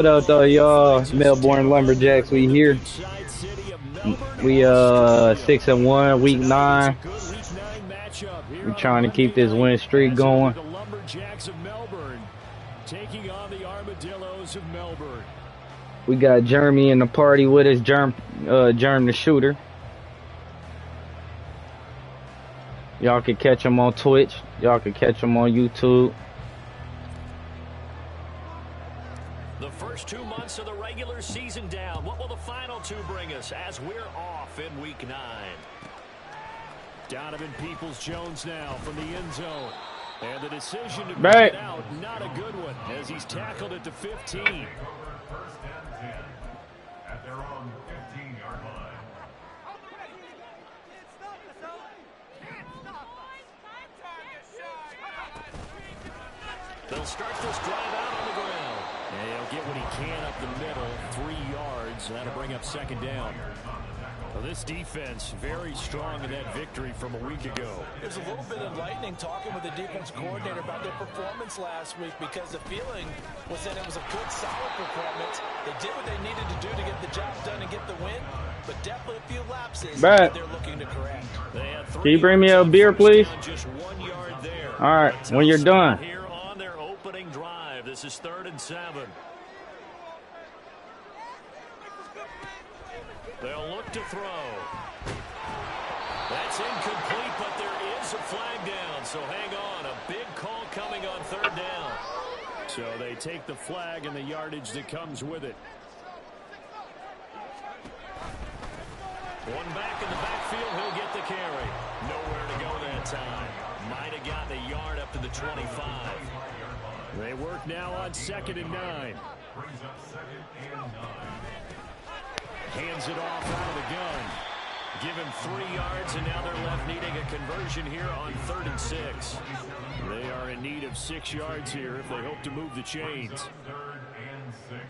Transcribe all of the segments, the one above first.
What up, though, y'all? Melbourne Lumberjacks, we here. We 6-1, week 9. We're trying to keep this win streak going. The Lumberjacks of Melbourne taking on the Armadillos of Melbourne. We got Jeremy in the party with us, Germ the shooter. Y'all can catch him on Twitch. Y'all can catch him on YouTube. The first 2 months of the regular season down. What will the final 2 bring us as we're off in week 9? Donovan Peoples-Jones now from the end zone. And the decision to bring it out, not a good one, as he's tackled at the 15. First and 10 at their own 15-yard line. They'll start this drive out on the ground. And he'll get what he can up the middle, 3 yards. That'll bring up second down. Well, this defense very strong in that victory from a week ago. It was a little bit enlightening talking with the defense coordinator about their performance last week, because the feeling was that it was a good, solid performance. They did what they needed to do to get the job done and get the win, but definitely a few lapses that they're looking to correct. Can you bring me a beer, please? Just 1 yard there. All right, when you're done. Here on their opening drive, this is 3rd and 7. They'll look to throw. That's incomplete, but there is a flag down, so hang on. A big call coming on 3rd down. So they take the flag and the yardage that comes with it. One back in the backfield, he'll get the carry. Nowhere to go that time. Might have gotten a yard up to the 25. They work now on 2nd and 9. Brings up 2nd and 9. Hands it off out of the gun. Give him 3 yards, and now they're left needing a conversion here on 3rd and 6. They are in need of 6 yards here if they hope to move the chains. 3rd and 6.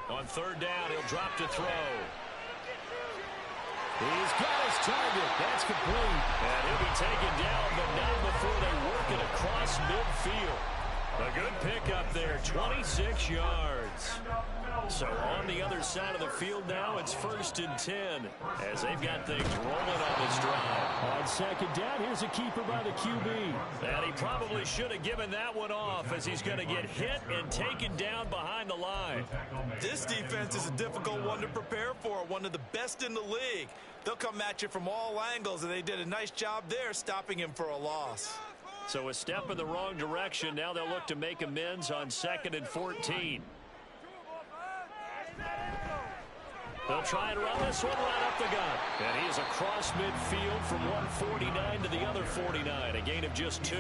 On 3rd down, he'll drop to throw. He's got his target. That's complete. And he'll be taken down, but not before they work it across midfield. A good pickup there, 26 yards. So on the other side of the field now, it's 1st and 10 as they've got things rolling on this drive. On 2nd down, here's a keeper by the QB. And he probably should have given that one off, as he's going to get hit and taken down behind the line. This defense is a difficult one to prepare for, one of the best in the league. They'll come at you from all angles, and they did a nice job there stopping him for a loss. So a step in the wrong direction. Now they'll look to make amends on 2nd and 14. They'll try and run this one right up the gut. And he is across midfield from 149 to the other 49. A gain of just 2.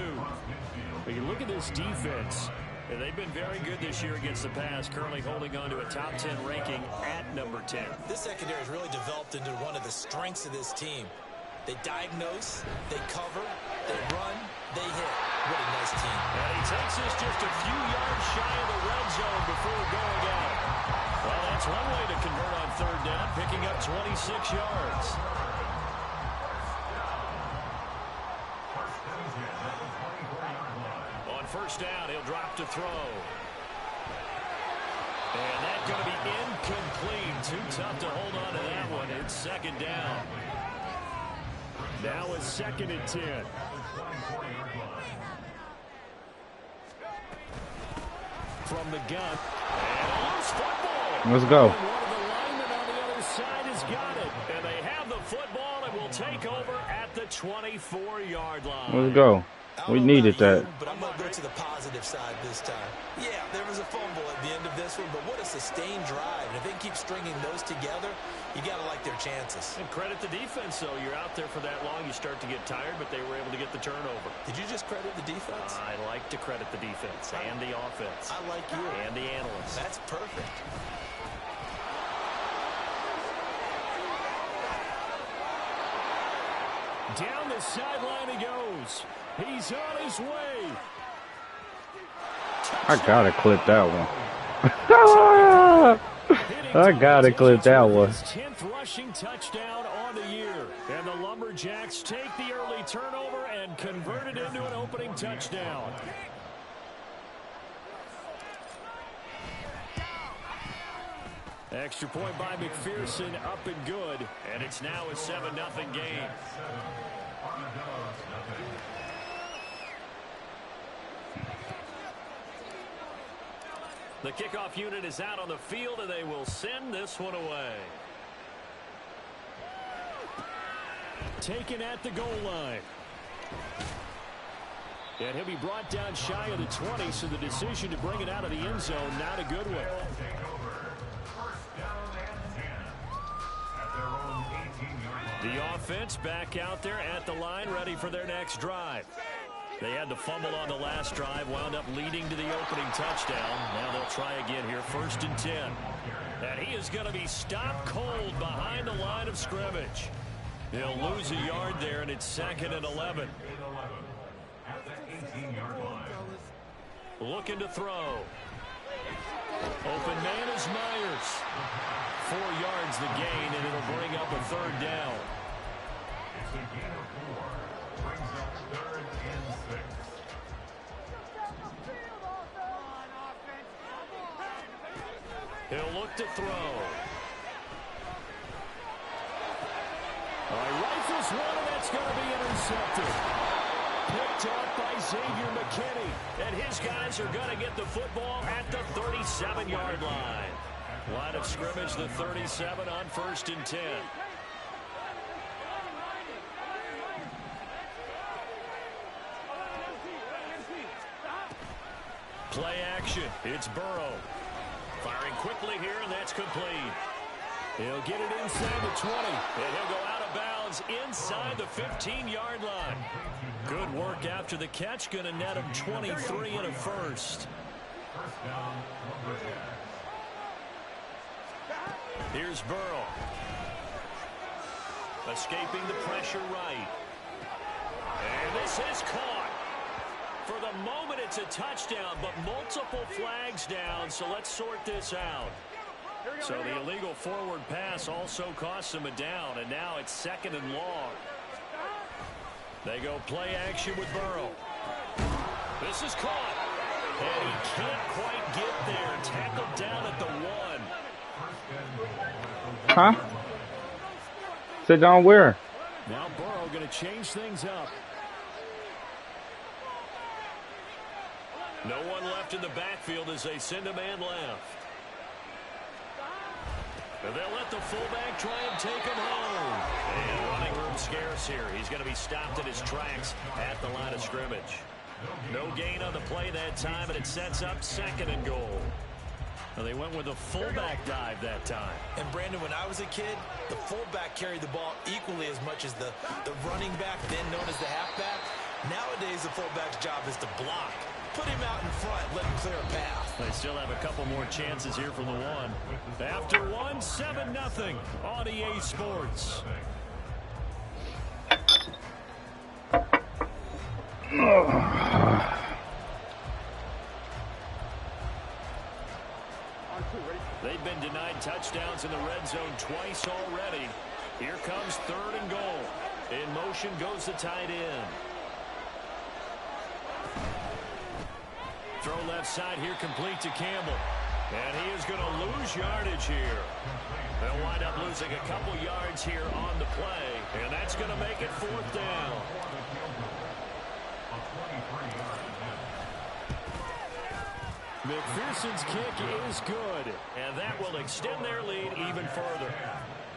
But you look at this defense. And they've been very good this year against the pass, currently holding on to a top 10 ranking at number 10. This secondary has really developed into one of the strengths of this team. They diagnose, they cover, they run, they hit. What a nice team. And he takes this just a few yards shy of the red zone before going out. Well, that's one way to convert on 3rd down, picking up 26 yards. On 1st down, he'll drop to throw. And that's going to be incomplete. Too tough to hold on to that one. It's 2nd down. Now it's 2nd and 10. From the gun. And a loose football. Let's go. One of the linemen on the other side has got it. And they have the football and will take over at the 24-yard line. Let's go. We needed that. But I'm going to go to the positive side this time. Yeah, there was a fumble at the end of this one, but what a sustained drive. And if they can keep stringing those together, you got to like their chances. And credit the defense, though. You're out there for that long, you start to get tired, but they were able to get the turnover. Did you just credit the defense? I like to credit the defense and the offense. I like you. And the analysts. That's perfect. Down the sideline he goes. He's on his way. I gotta clip that one. I gotta clip that one. 10th rushing touchdown on the year. And the Lumberjacks take the early turnover and convert it into an opening touchdown. Extra point by McPherson, up and good. And it's now a 7-0 game. The kickoff unit is out on the field, and they will send this one away. Taken at the goal line. And he'll be brought down shy of the 20, so the decision to bring it out of the end zone, not a good one. The offense back out there at the line, ready for their next drive. They had the fumble on the last drive, wound up leading to the opening touchdown. Now they'll try again here, 1st and 10. And he is going to be stopped cold behind the line of scrimmage. He'll lose a yard there, and it's 2nd and 11. Looking to throw. Open man is Myers. 4 yards the gain, and it'll bring up a 3rd down. It's a gain of 4. Brings up 3rd and 6. He'll look to throw. Rifles one, and that's going to be intercepted. Picked off by Xavier McKinney. And his guys are going to get the football at the 37-yard line. Line of scrimmage, the 37 on 1st and 10. Play action. It's Burrow. Firing quickly here, and that's complete. He'll get it inside the 20, and he'll go out of bounds inside the 15-yard line. Good work after the catch. Going to net him 23 and a first. Here's Burrow. Escaping the pressure right. And this is caught. For the moment, it's a touchdown, but multiple flags down, so let's sort this out. So the illegal forward pass also costs him a down, and now it's 2nd and long. They go play action with Burrow. This is caught. And he can't quite get there. Tackled down at the 1. Huh? Sit down where? Now Burrow going to change things up. No one left in the backfield as they send a man left. And they'll let the fullback try and take him home. And running room scarce here. He's going to be stopped in his tracks at the line of scrimmage. No gain on the play that time, and it sets up 2nd and goal. Well, they went with a fullback dive that time. And Brandon, when I was a kid, the fullback carried the ball equally as much as the running back, then known as the halfback. Nowadays, the fullback's job is to block. Put him out in front, let him clear a path. They still have a couple more chances here from the 1. After 1, 7-0 on EA Sports. They've been denied touchdowns in the red zone twice already. Here comes 3rd and goal. In motion goes the tight end. Throw left side here, complete to Campbell. And he is going to lose yardage here. They'll wind up losing a couple yards here on the play. And that's going to make it 4th down. McPherson's kick is good. And that will extend their lead even further.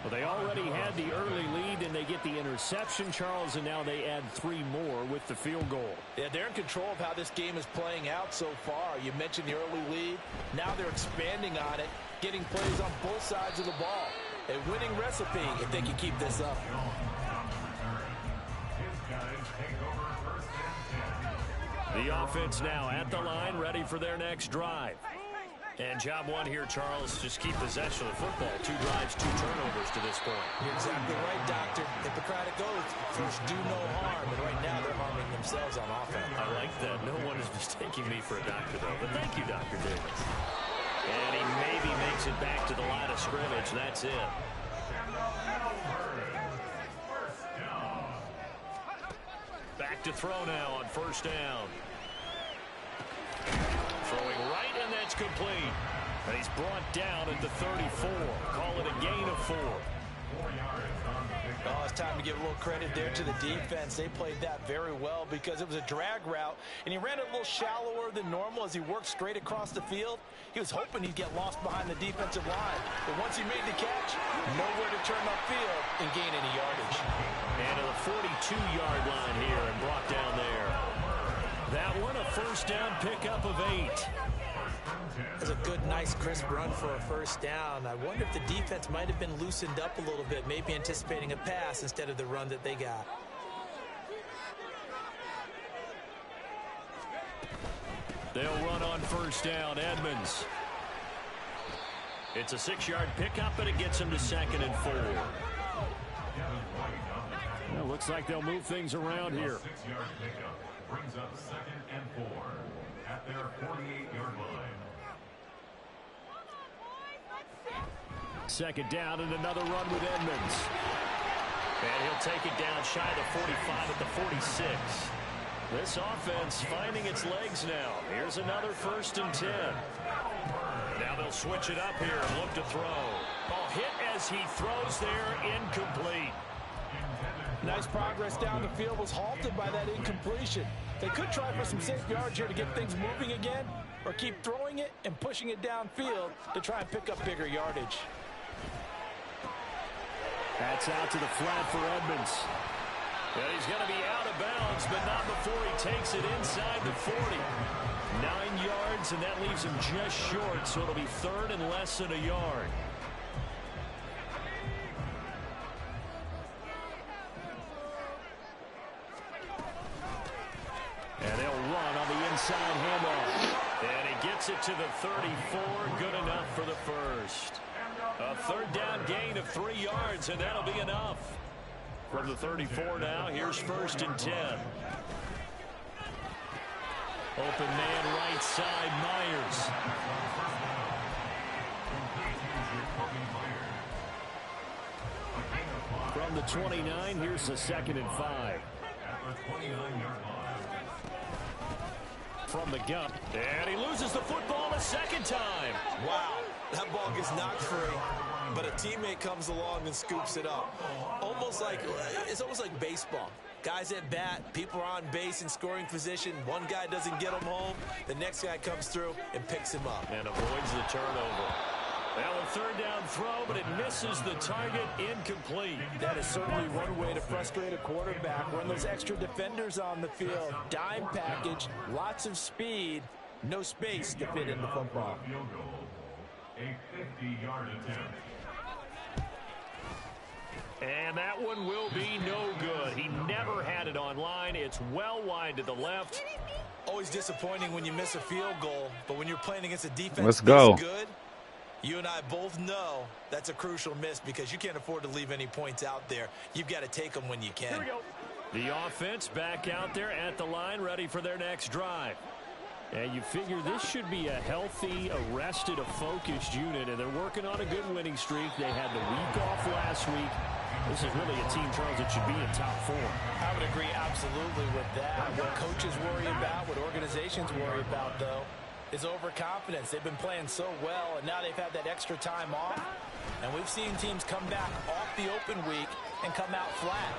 Well, they already had the early lead, and they get the interception, Charles, and now they add 3 more with the field goal. Yeah, they're in control of how this game is playing out so far. You mentioned the early lead. Now they're expanding on it, getting plays on both sides of the ball. A winning recipe if they can keep this up. The offense now at the line, ready for their next drive. And job 1 here, Charles, just keep possession of the football. 2 drives, 2 turnovers to this point. You're exactly right, Doctor. Hippocratic oath. First, do no harm. And right now, they're harming themselves on offense. I like that. No one is mistaking me for a doctor, though. But thank you, Dr. Davis. And he maybe makes it back to the line of scrimmage. That's it. Back to throw now on 1st down. Throwing right, and that's complete. And he's brought down at the 34. Call it a gain of 4. Oh, it's time to give a little credit there to the defense. They played that very well because it was a drag route, and he ran it a little shallower than normal as he worked straight across the field. He was hoping he'd get lost behind the defensive line, but once he made the catch, nowhere to turn upfield and gain any yardage. And to the 42-yard line here and brought down there. That one, a first down pickup of 8. That's a good, nice, crisp run for a first down. I wonder if the defense might have been loosened up a little bit, maybe anticipating a pass instead of the run that they got. They'll run on first down. Edmonds. It's a 6-yard pickup, but it gets him to 2nd and 4. Well, looks like they'll move things around here. 6-yard pickup brings up 2nd and 4 at their 48-yard line. 2nd down and another run with Edmonds. And he'll take it down shy of the 45 at the 46. This offense finding its legs now. Here's another 1st and 10. Now they'll switch it up here and look to throw. Oh, hit as he throws there, incomplete. Nice progress down the field was halted by that incompletion. They could try for some safe yards here to get things moving again, or keep throwing it and pushing it downfield to try and pick up bigger yardage. That's out to the flat for Edmonds. And he's going to be out of bounds, but not before he takes it inside the 40. 9 yards, and that leaves him just short, so it'll be 3rd and less than a yard. And they'll run on the inside handoff. And he gets it to the 34. Good enough for the first. A 3rd down gain of 3 yards, and that'll be enough. From the 34 now, here's 1st and 10. Open man right side, Myers. From the 29, here's the 2nd and 5. From the gun, and he loses the football a 2nd time. Wow, that ball gets knocked free, but a teammate comes along and scoops it up. It's almost like baseball. Guys at bat, people are on base in scoring position. One guy doesn't get him home. The next guy comes through and picks him up. And avoids the turnover. Well, a 3rd down throw, but it misses the target, incomplete. That is certainly one way to frustrate a quarterback. Run those extra defenders on the field. Dime package, lots of speed, no space to fit in the football. A 50-yard attempt. And that one will be no good. He never had it on line. It's well wide to the left. Always disappointing when you miss a field goal, but when you're playing against a defense Let's go. this good, you and I both know that's a crucial miss because you can't afford to leave any points out there. You've got to take them when you can. Here we go. The offense back out there at the line, ready for their next drive. And you figure this should be a healthy, arrested, a focused unit, and they're working on a good winning streak. They had the week off last week. This is really a team, Charles, that should be in top 4. I would agree absolutely with that. What coaches worry about, what organizations worry about, though, is overconfidence. They've been playing so well, and now they've had that extra time off. And we've seen teams come back off the open week and come out flat.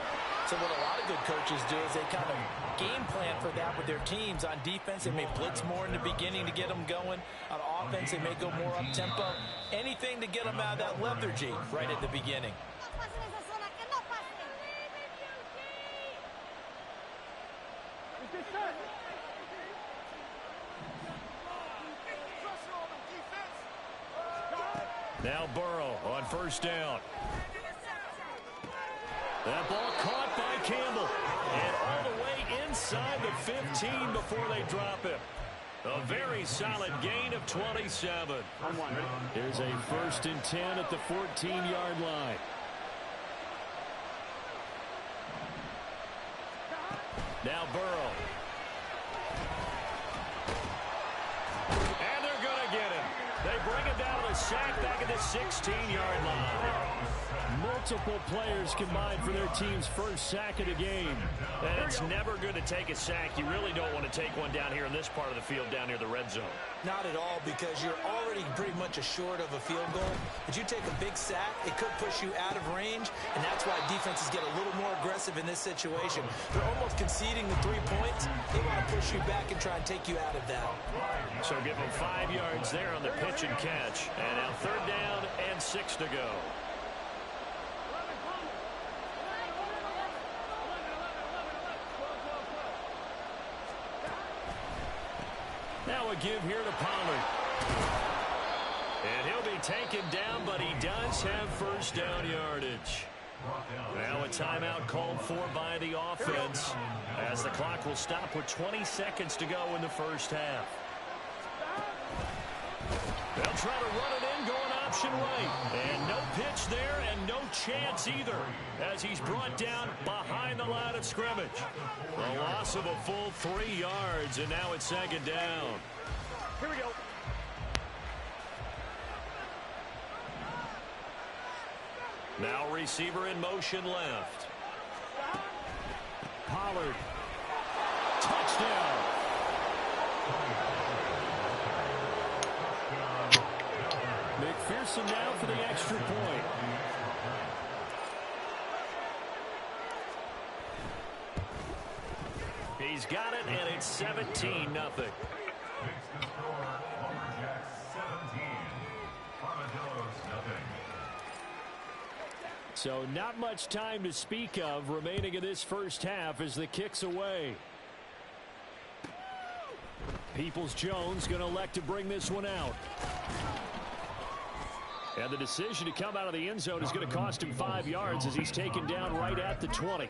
So what a lot of good coaches do is they kind of game plan for that with their teams. On defense, they may blitz more in the beginning to get them going. On offense, they may go more up-tempo. Anything to get them out of that lethargy right at the beginning. Now Burrow on 1st down. That ball caught by Campbell. And all the way inside the 15 before they drop him. A very solid gain of 27. Here's a 1st and 10 at the 14-yard line. Now Burrow. And they're going to get him. They bring him down with a sack back at the 16-yard line. Multiple players combined for their team's first sack of the game. And it's never good to take a sack. You really don't want to take one down here in this part of the field down near the red zone. Not at all, because you're already pretty much assured of a field goal. But you take a big sack, it could push you out of range, and that's why defenses get a little more aggressive in this situation. They're almost conceding the 3 points. They want to push you back and try and take you out of that. So give them 5 yards there on the pitch and catch. And now 3rd down and 6 to go. Now a give here to Pollard. And he'll be taken down, but he does have 1st down yardage. Now a timeout called for by the offense, as the clock will stop with 20 seconds to go in the 1st half. They'll try to run it in, going option right. And no pitch there, and no chance either, as he's brought down behind the line of scrimmage. A loss of a full 3 yards, and now it's 2nd down. Here we go. Now receiver in motion left. Pollard. Touchdown. McPherson now for the extra point. He's got it, and it's 17-0. So not much time to speak of remaining in this 1st half as the kick's away. Peoples-Jones going to elect to bring this one out. And the decision to come out of the end zone is going to cost him 5 yards as he's taken down right at the 20.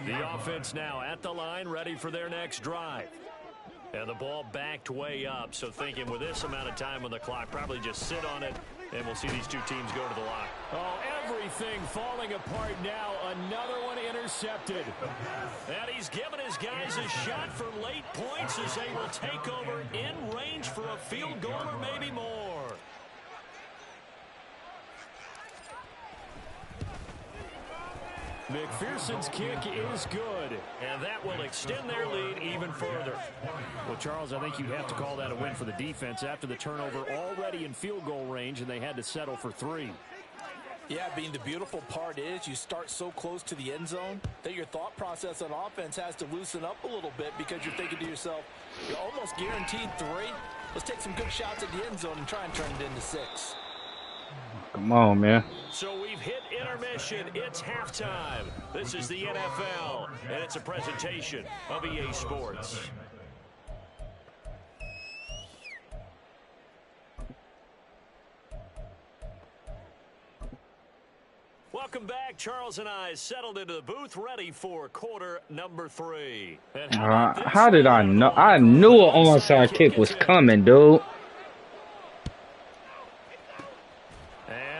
The offense now at the line, ready for their next drive. And the ball backed way up, so thinking with this amount of time on the clock, probably just sit on it, and we'll see these 2 teams go to the line. Oh, everything falling apart now. Another one intercepted. And he's given his guys a shot for late points as they will take over in range for a field goal or maybe more. McPherson's kick is good, and that will extend their lead even further. Well, Charles, I think you have to call that a win for the defense after the turnover already in field goal range, and they had to settle for 3. Yeah, Bean, the beautiful part is you start so close to the end zone that your thought process on offense has to loosen up a little bit because you're thinking to yourself, you're almost guaranteed 3. Let's take some good shots at the end zone and try and turn it into 6. Come on, man. So we've hit intermission. It's halftime. This is the NFL, and it's a presentation of EA Sports. Welcome back. Charles and I settled into the booth, ready for quarter number 3. How did I know? I knew an onside kick was coming, dude.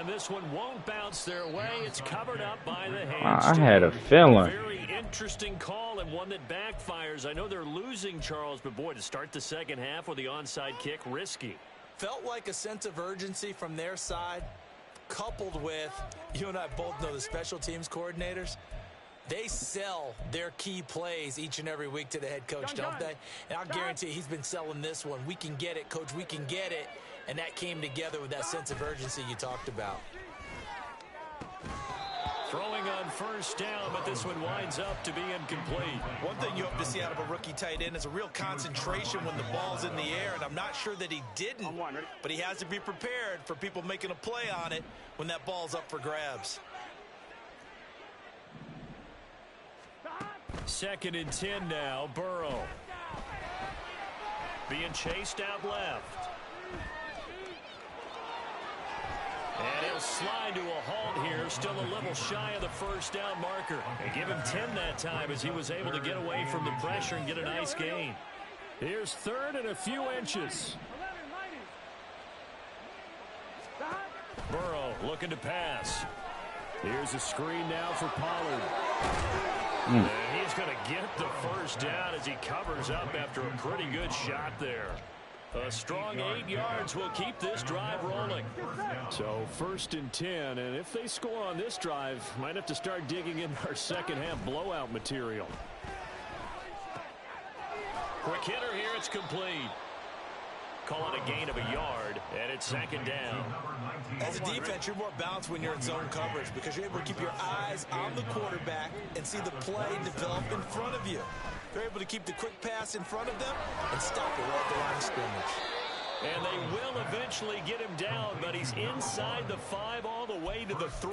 This one won't bounce their way. It's covered up by the hands. I had a feeling. Very interesting call and one that backfires. I know they're losing, Charles, but boy, to start the 2nd half with the onside kick, risky. Felt like a sense of urgency from their side, coupled with, you and I both know the special teams coordinators. They sell their key plays each and every week to the head coach, don't they? And I'll guarantee he's been selling this one. We can get it, coach. We can get it. And that came together with that sense of urgency you talked about. Throwing on 1st down, but this one winds up to be incomplete. One thing you hope to see out of a rookie tight end is a real concentration when the ball's in the air, and I'm not sure that he didn't, but he has to be prepared for people making a play on it when that ball's up for grabs. 2nd and 10 now, Burrow. Being chased out left. And he'll slide to a halt here, still a little shy of the 1st down marker. And give him 10 that time as he was able to get away from the pressure and get a nice gain. Here's 3rd and a few inches. Burrow looking to pass. Here's a screen now for Pollard. And he's going to get the 1st down as he covers up after a pretty good shot there. A strong 8 yards will keep this drive rolling. So 1st and 10, and if they score on this drive, might have to start digging in our 2nd half blowout material. Quick hitter here. It's complete. Call it a gain of a yard, and it's second down. As a defense, you're more balanced when you're in zone coverage because you're able to keep your eyes on the quarterback and see the play develop in front of you. You're able to keep the quick pass in front of them and stop it right at the line of scrimmage. And they will eventually get him down, but he's inside the 5 all the way to the 3.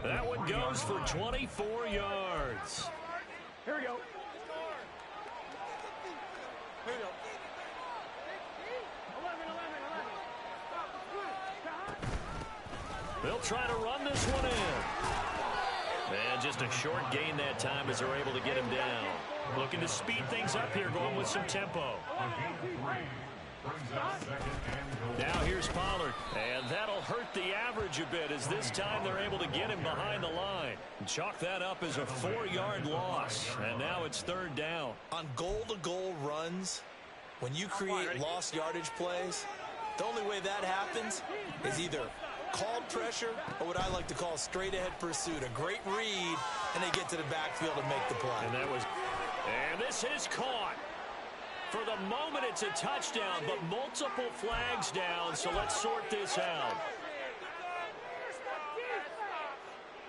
That one goes for 24 yards. Here we go. Here we go. They'll try to run this one in. And just a short gain that time as they're able to get him down. Looking to speed things up here, going with some tempo. Now here's Pollard, and that'll hurt the average a bit as this time they're able to get him behind the line. Chalk that up as a 4-yard loss, and now it's third down. On goal-to-goal runs, when you create lost yardage plays, the only way that happens is either called pressure or what I like to call straight-ahead pursuit. A great read, and they get to the backfield and make the play. And this is caught. For the moment, it's a touchdown, but multiple flags down, so let's sort this out.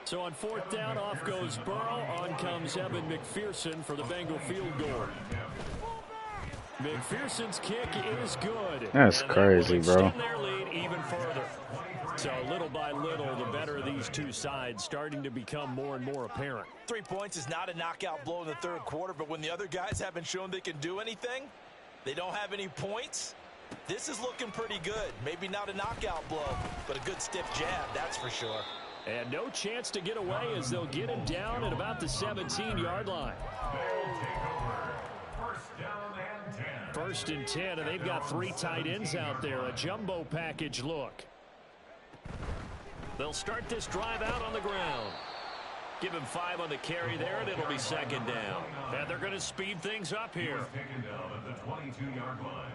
So on fourth down, off goes Burrow. On comes Evan McPherson for the Bengal field goal. McPherson's kick is good. That's crazy, bro. Extend their lead even further. So little by little, the better these two sides starting to become more and more apparent. 3 points is not a knockout blow in the third quarter, but when the other guys haven't shown they can do anything, they don't have any points, this is looking pretty good. Maybe not a knockout blow, but a good stiff jab, that's for sure. And no chance to get away as they'll get him down at about the 17-yard line. First and 10, and they've got 3 tight ends out there. A jumbo package look. They'll start this drive out on the ground. Give him 5 on the carry there, and it'll be second down. And they're going to speed things up here. Taken down at the 22-yard line.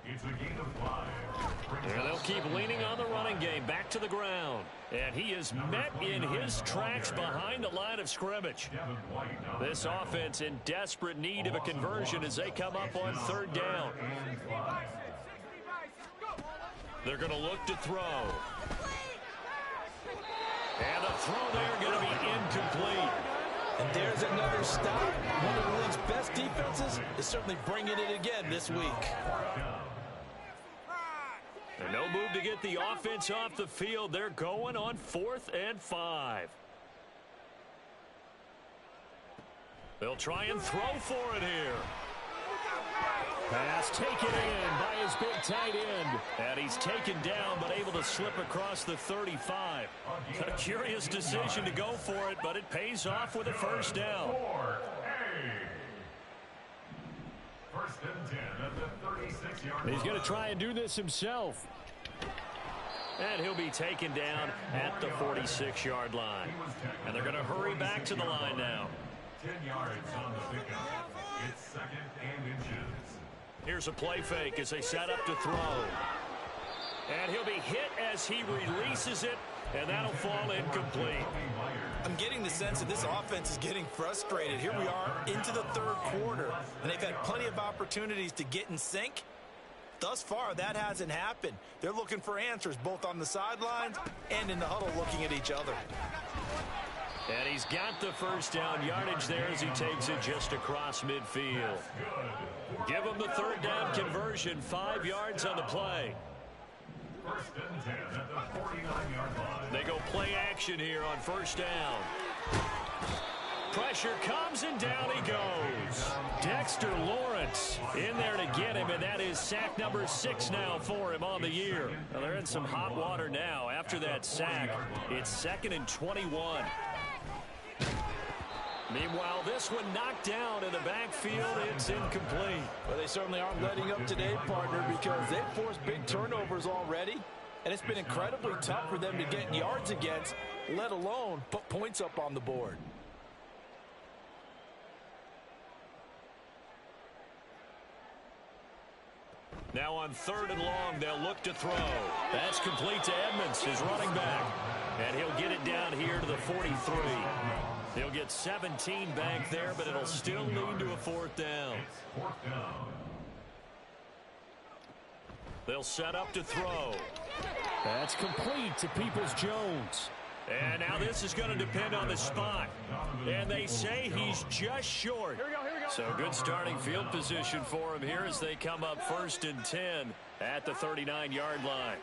It's a gain of 5. And they'll keep leaning on the running game back to the ground. And he is met in his tracks behind the line of scrimmage. This offense in desperate need of a conversion as they come up on third down. They're going to look to throw. And the throw there going to be incomplete. And there's another stop. One of the league's best defenses is certainly bringing it again this week. And no move to get the offense off the field. They're going on 4th and 5. They'll try and throw for it here. Pass taken in by his big tight end. And he's taken down but able to slip across the 35. A curious decision to go for it, but it pays off with a first down. First and 10 at the 36-yard line. He's going to try and do this himself. And he'll be taken down at the 46-yard line. And they're going to hurry back to the line now. 10 yards on the pickup. It's second and inches. Here's a play fake as they set up to throw. And he'll be hit as he releases it, and that'll fall incomplete. I'm getting the sense that this offense is getting frustrated. Here we are into the third quarter, and they've had plenty of opportunities to get in sync. Thus far, that hasn't happened. They're looking for answers both on the sidelines and in the huddle looking at each other. And he's got the first down yardage there as he takes it just across midfield. Give him the third down conversion, 5 yards on the play. First and 10 at the 49-yard line. They go play action here on first down. Pressure comes and down he goes. Dexter Lawrence in there to get him, and that is sack number 6 now for him on the year. Well, they're in some hot water now after that sack. It's 2nd and 21. Meanwhile, this one knocked down in the backfield. It's incomplete. Well, they certainly aren't letting up today, partner, because they've forced big turnovers already, and it's been incredibly tough for them to get yards against, let alone put points up on the board. Now on 3rd and long, they'll look to throw. That's complete to Edmonds, his running back. And he'll get it down here to the 43. He'll get 17 back there, but it'll still lead to a 4th down. They'll set up to throw. That's complete to Peoples-Jones. And now this is going to depend on the spot. And they say he's just short. Here we go, here we go. So good starting field position for him here as they come up 1st and 10 at the 39-yard line.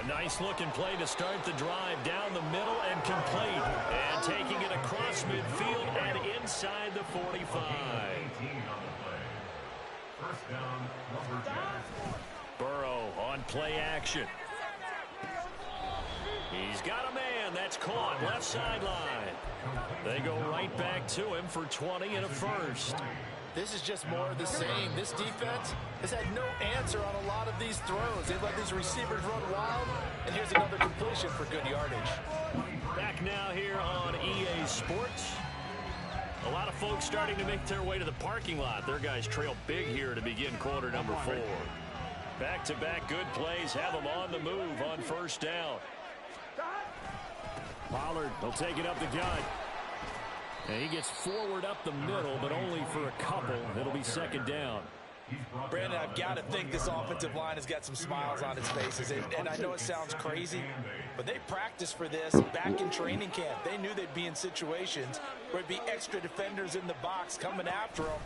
A nice-looking play to start the drive down the middle and complete. And taking it across midfield and inside the 45. First down, Lumberjack. Burrow on play action. He's got a man. That's caught left sideline. They go right back to him for 20 and a 1st. This is just more of the same. This defense has had no answer on a lot of these throws. They've let these receivers run wild, and here's another completion for good yardage. Back now here on EA Sports. A lot of folks starting to make their way to the parking lot. Their guys trail big here to begin quarter number 4. Back-to-back good plays have them on the move on 1st down. Pollard will take it up the gut. And he gets forward up the middle, but only for a couple. It'll be 2nd down. Brandon, I've got to think this offensive line has got some smiles on its faces. And I know it sounds crazy, but they practiced for this back in training camp. They knew they'd be in situations where it'd be extra defenders in the box coming after them,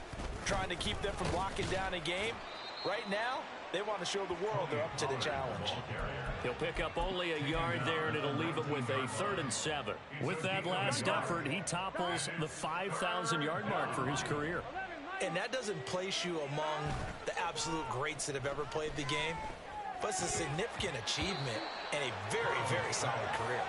trying to keep them from locking down a game. Right now, they want to show the world they're up to the challenge. He'll pick up only a yard there, and it'll leave him with a 3rd and 7. With that last effort, he topples the 5,000-yard mark for his career. And that doesn't place you among the absolute greats that have ever played the game, but it's a significant achievement and a very, very solid career.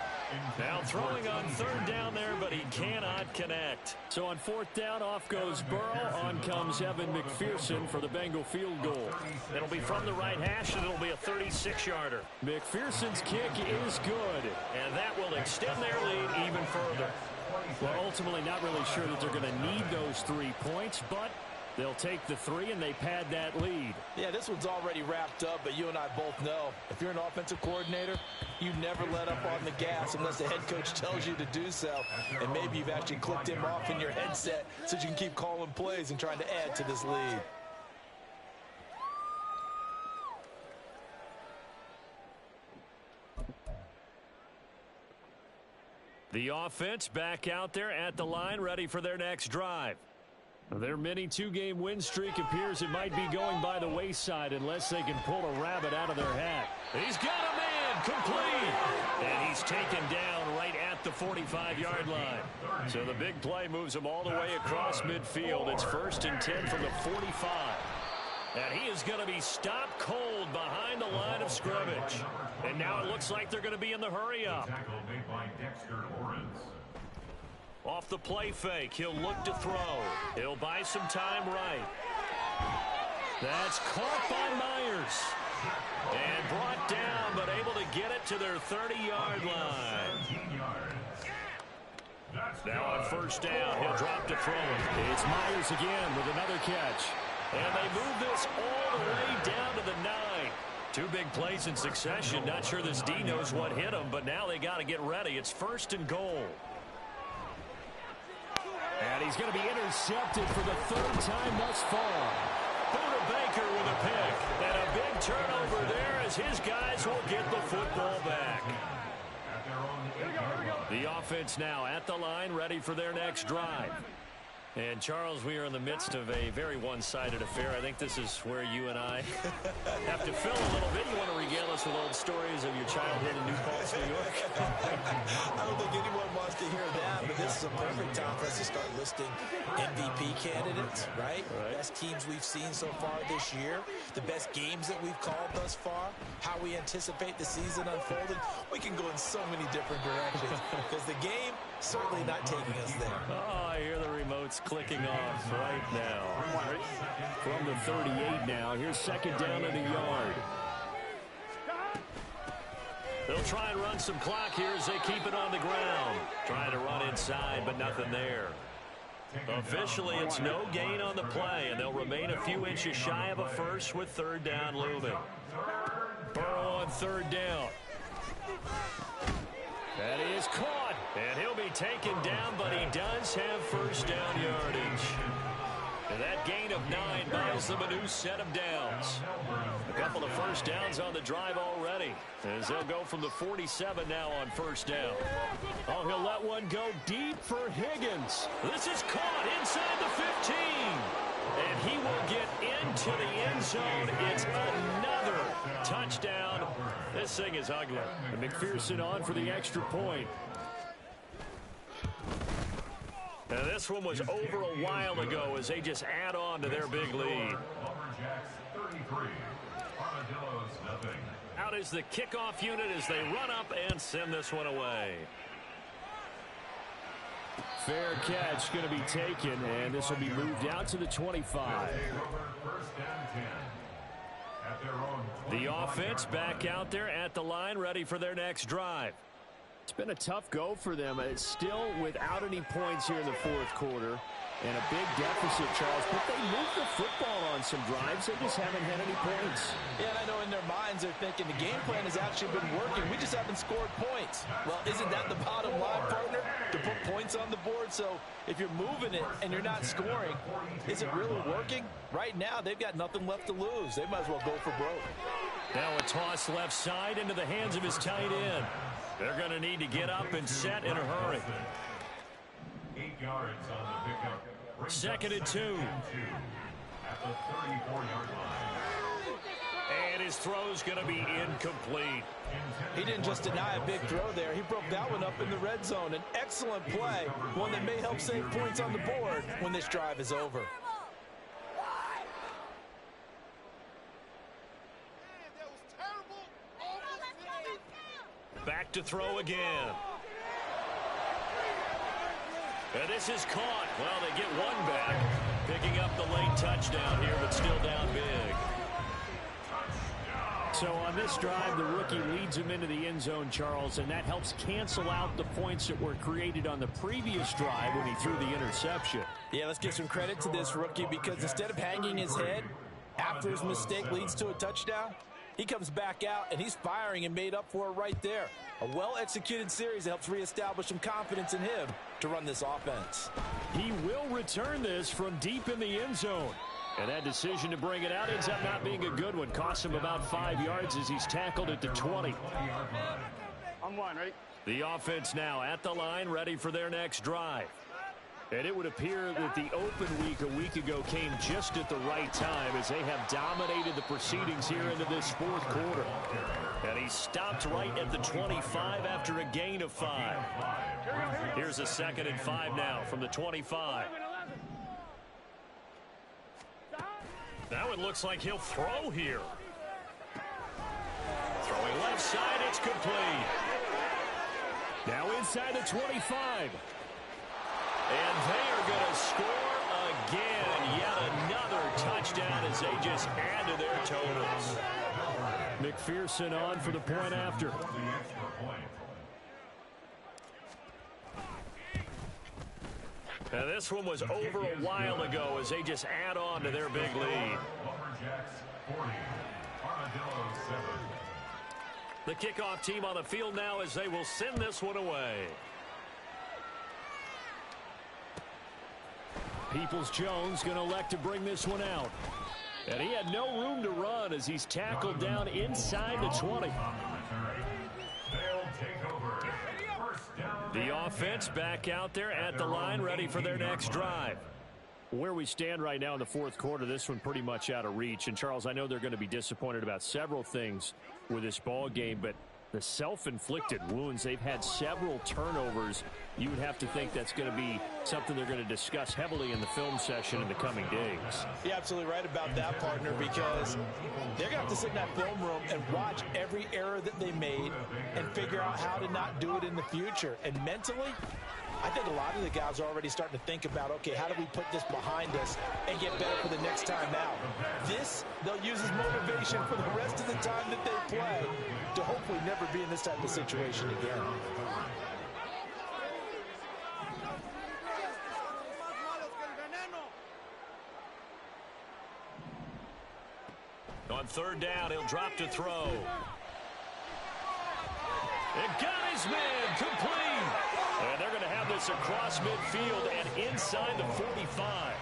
Now throwing on 3rd down there, but he cannot connect. So on 4th down, off goes Burrow. On comes Evan McPherson for the Bengal field goal. It'll be from the right hash, and it'll be a 36-yarder. McPherson's kick is good, and that will extend their lead even further. Well, ultimately not really sure that they're going to need those 3 points, but they'll take the 3 and they pad that lead. Yeah, this one's already wrapped up, but you and I both know if you're an offensive coordinator, you never let up on the gas unless the head coach tells you to do so. And maybe you've actually clicked him off in your headset so you can keep calling plays and trying to add to this lead. The offense back out there at the line, ready for their next drive. Their mini 2-game win streak appears it might be going by the wayside unless they can pull a rabbit out of their hat. He's got a man, complete. And he's taken down right at the 45-yard line. So the big play moves him all the way across midfield. It's 1st and 10 from the 45. And he is going to be stopped cold behind the line of scrimmage. And now it looks like they're going to be in the hurry-up. Off the play fake, he'll look to throw. He'll buy some time right. That's caught by Myers. And brought down, but able to get it to their 30-yard line. Now on 1st down, he'll drop to throw. It's Myers again with another catch. And they move this all the way down to the 9. 2 big plays in succession. Not sure this D knows what hit him, but now they got to get ready. It's 1st and goal. And he's going to be intercepted for the 3rd time thus far. Buda Baker with a pick. And a big turnover there as his guys will get the football back. The offense now at the line, ready for their next drive. And, Charles, we are in the midst of a very one-sided affair. I think this is where you and I have to fill a little bit. You want to regale us with old stories of your childhood in New Paltz, New York? I don't think anyone wants to hear that, but this is a perfect time for us to start listing MVP candidates, right? Best teams we've seen so far this year, the best games that we've called thus far, how we anticipate the season unfolding. We can go in so many different directions because the game certainly not taking us there. Oh, I hear the remotes clicking off right now. From the 38 now. Here's 2nd down in the yard. They'll try and run some clock here as they keep it on the ground. Trying to run inside, but nothing there. Officially, it's no gain on the play, and they'll remain a few inches shy of a first with 3rd down looming. Burrow on 3rd down. That is caught, and he'll be taken down, but he does have first down yardage. And that gain of 9 buys them a new set of downs. A couple of first downs on the drive already, as they'll go from the 47 now on first down. Oh, he'll let one go deep for Higgins. This is caught inside the 15. And he will get into the end zone. It's another touchdown. This thing is ugly. And McPherson on for the extra point. Now this one was over a while ago as they just add on to their big lead. Out is the kickoff unit as they run up and send this one away. Fair catch going to be taken, and this will be moved out to the 25. The offense back out there at the line, ready for their next drive. It's been a tough go for them. It's still without any points here in the fourth quarter. And a big deficit, Charles. But they moved the football on some drives. They just haven't had any points. Yeah, and I know in their minds they're thinking the game plan has actually been working. We just haven't scored points. Well, isn't that the bottom line, partner? To put points on the board. So if you're moving it and you're not scoring, is it really working? Right now, they've got nothing left to lose. They might as well go for broke. Now a toss left side into the hands of his tight end. They're going to need to get up and set in a hurry. 8 yards on the pickup. 2nd and 2. At the 34-yard line. And his throw's going to be incomplete. He didn't just deny a big throw there. He broke that one up in the red zone. An excellent play, one that may help save points on the board when this drive is over. Back to throw again. And this is caught. Well, they get one back. Picking up the late touchdown here, but still down big. So on this drive, the rookie leads him into the end zone, Charles, and that helps cancel out the points that were created on the previous drive when he threw the interception. Yeah, let's give some credit to this rookie because instead of hanging his head after his mistake leads to a touchdown, he comes back out and he's firing and made up for it right there. A well-executed series that helps reestablish some confidence in him to run this offense. He will return this from deep in the end zone. And that decision to bring it out ends up not being a good one. Costs him about 5 yards as he's tackled at the 20. On one, ready? The offense now at the line, ready for their next drive. And it would appear that the open week a week ago came just at the right time as they have dominated the proceedings here into this fourth quarter. And he stopped right at the 25 after a gain of 5. Here's a 2nd and 5 now from the 25. Now it looks like he'll throw here. Throwing left side, it's complete. Now inside the 25. And they are going to score again. Yet another touchdown as they just add to their totals. McPherson on for the point after. Now this one was over a while ago as they just add on to their big lead. The kickoff team on the field now as they will send this one away. Peoples-Jones going to elect to bring this one out. And he had no room to run as he's tackled down inside the 20. The offense back out there at the line, ready for their next drive. Where we stand right now in the fourth quarter, this one pretty much out of reach. And, Charles, I know they're going to be disappointed about several things with this ball game, but the self-inflicted wounds, they've had several turnovers. You would have to think that's going to be something they're going to discuss heavily in the film session in the coming days. You're absolutely right about that, partner, because they're going to have to sit in that film room and watch every error that they made and figure out how to not do it in the future. And mentally, I think a lot of the guys are already starting to think about, okay, how do we put this behind us and get better for the next time out? This, they'll use as motivation for the rest of the time that they play to hopefully never be in this type of situation again. On 3rd down, he'll drop to throw. It got his man complete. And they're going to have this across midfield and inside the 45.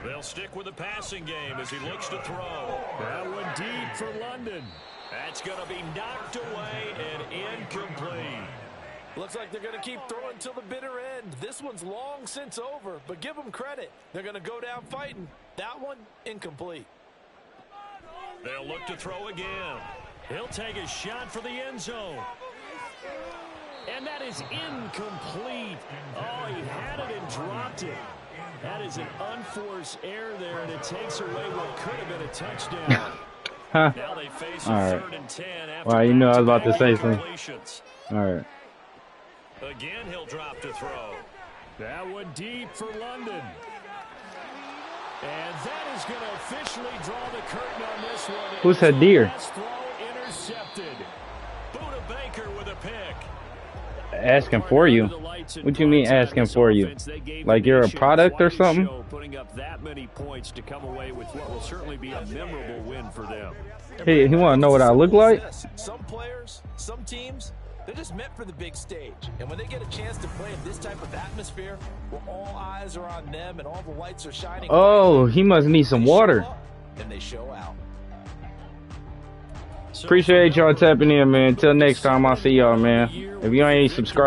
They'll stick with the passing game as he looks to throw. That one deep for London. That's going to be knocked away and incomplete. Looks like they're going to keep throwing till the bitter end. This one's long since over, but give them credit. They're going to go down fighting. That one, incomplete. They'll look to throw again. He'll take a shot for the end zone. And that is incomplete. Oh, he had it and dropped it. That is an unforced error there, and it takes away what could have been a touchdown. Huh. Now they face a All right. 3rd and 10 after Well, you know I was about to say something. completions. All right. Again, he'll drop to throw. That one deep for London. And that is going to officially draw the curtain on this one. Who said deer? Last throw intercepted. Buda Baker with a pick. Asking for you. What do you mean asking for you? Like you're a product or something? Putting up that many points to come away with what will certainly be a memorable win for them. Hey, he want to know what I look like? Some players, some teams, they're just meant for the big stage. And when they get a chance to play in this type of atmosphere, where all eyes are on them and all the lights are shining. Oh, he must need some water. And they show out. Appreciate y'all tapping in, man. Until next time, I'll see y'all, man. If you ain't subscribed.